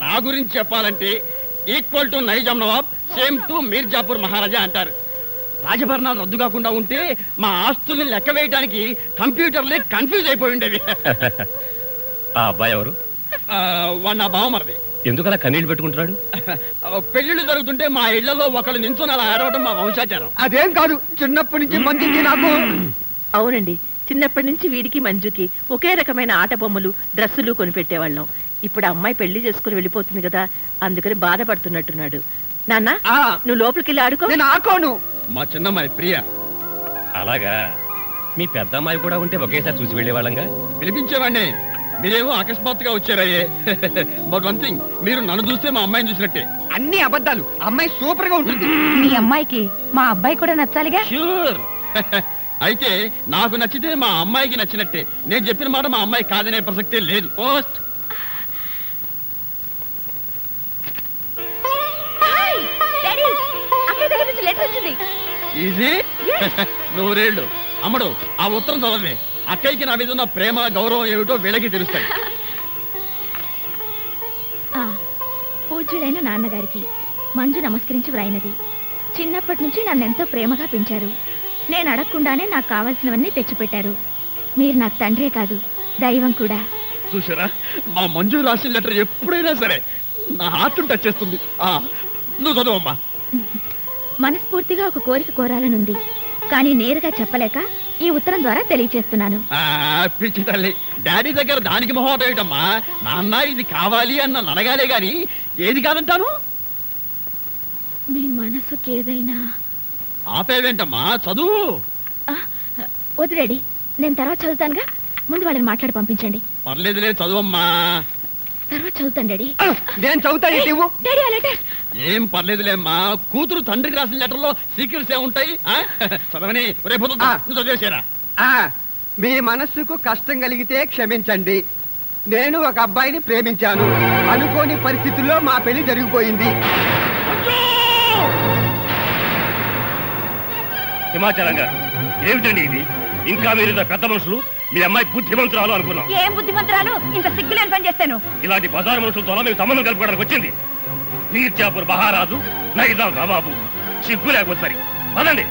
నా గురించి చెప్పాలంటే equal to Nizam Nawab, same to Mirzapur Maharaja అంటారు. రాజభరణాలు రద్దు కాకుండా ఉంటే మా ఆస్తుల్ని లెక్క వేయడానికి కంప్యూటర్లే కన్ఫ్యూజ్ అయిపోయి ఉండేవి. ఆ అబ్బాయి ఎవరు? వాడు నా బావమరిది. ఎందుకలా కన్నీళ్లు పెట్టుకుంటున్నాడు? పెళ్లిళ్ళు జరుగుతుంటే మా ఇళ్లలో ఒకళ్ళు నించుని అలా ఆడవడం మా వంశాచారం. అదేం కాదు, చిన్నప్పటి నుంచి మంచి నాకు. అవునండి, చిన్నప్పటి నుంచి వీడికి మంజుకి ఒకే రకమైన ఆట బొమ్మలు డ్రెస్సులు కొనిపెట్టేవాళ్ళం. ఇప్పుడు అమ్మాయి పెళ్లి చేసుకుని వెళ్ళిపోతుంది కదా, అందుకని బాధపడుతున్నట్టున్నాడు. నాన్న, నువ్వు లోపలికి వెళ్ళి ఆడుకో. నేను ఆడుకోను. మా చిన్నమ్మాయి ప్రియ. అలాగా? మీ పెద్ద అమ్మాయి కూడా ఉంటే ఒకేసారి చూసి వెళ్ళేవాళ్ళంగా. పిలిపించేవాడిని, మీరేమో అకస్మాత్తుగా వచ్చారయ్యే. బట్ వన్ థింగ్, మీరు నన్ను చూస్తే మా అమ్మాయిని చూసినట్టే. అన్ని అబద్ధాలు. అమ్మాయి సూపర్ గా ఉంటుంది. మీ అమ్మాయికి మా అబ్బాయి కూడా నచ్చాలిగా. ష్యూర్. అయితే నాకు నచ్చితే మా అమ్మాయికి నచ్చినట్టే. నేను చెప్పిన మాట మా అమ్మాయి కాదనే ప్రసక్తే లేదు. పోస్ట్. ఈజీ. నూరేళ్ళు. అమ్మడు, ఆ ఉత్తరం చదవే. అక్కయ్యకి నా మీద ఉన్న ప్రేమ గౌరవం ఏమిటో వీళ్ళకి తెలుస్తాయి. పూజ్యులైన నాన్నగారికి మంజు నమస్కరించి వ్రాయినది. చిన్నప్పటి నుంచి నన్నెంతో ప్రేమగా పెంచారు. నేను అడగకుండానే నాకు కావాల్సినవన్నీ తెచ్చిపెట్టారు. మీరు నాకు తండ్రే కాదు, దైవం కూడా. చూసారా, మా మంజు రాసిన లెటర్ ఎప్పుడైనా సరే నా హార్ట్ టచ్ చేస్తుంది. నువ్వు చదవమ్మా. మనస్ఫూర్తిగా ఒక కోరిక కోరాలనుంది, కానీ నేరుగా చెప్పలేక ఈ ఉత్తరం ద్వారా తెలియచేస్తున్నాను. పిచ్చి తల్లి, డాడీ దగ్గర దానికి మొహమాట ఏమిటమ్మా? నాన్న ఇది కావాలి అన్న నడగాలే గాని ఏది కాదంటాను. మీ మనసుకి ఏదైనా. ఆపేవేంటమ్మా, చదువు. వద్దు డాడీ, నేను తర్వాత చదువుతానుగా. ముందు వాళ్ళని మాట్లాడి పంపించండి. పర్లేదులే, చదువమ్మా. తర్వాత చదువుతాను డాడీ. నేను చదువుతాను. డాడీ ఆ లెటర్. ఏం పర్లేదులేమ్మా, కూతురు తండ్రికి రాసిన లెటర్లో సీక్రెట్స్ ఏముంటాయి? చదవని రేపు చదివేసారా? మీ మనస్సుకు కష్టం కలిగితే క్షమించండి. నేను ఒక అబ్బాయిని ప్రేమించాను. అనుకోని పరిస్థితుల్లో మా పెళ్లి జరిగిపోయింది. హిమాచలం గారు, ఏమిటండి ఇది? ఇంకా మీరు పెద్ద మనుషులు, మీ అమ్మాయి బుద్ధిమంతురాలు అనుకున్నాం. ఏం బుద్ధిమంతురాలు? ఇంత సిగ్గులేని పని చేస్తాను. ఇలాంటి బజారు మనుషులతో మేము సంబంధం కలుపుకోవడానికి వచ్చింది. మీర్జాపూర్ మహారాజు, నైజాం నవాబు. సిగ్గు లేకపోతే పదండి.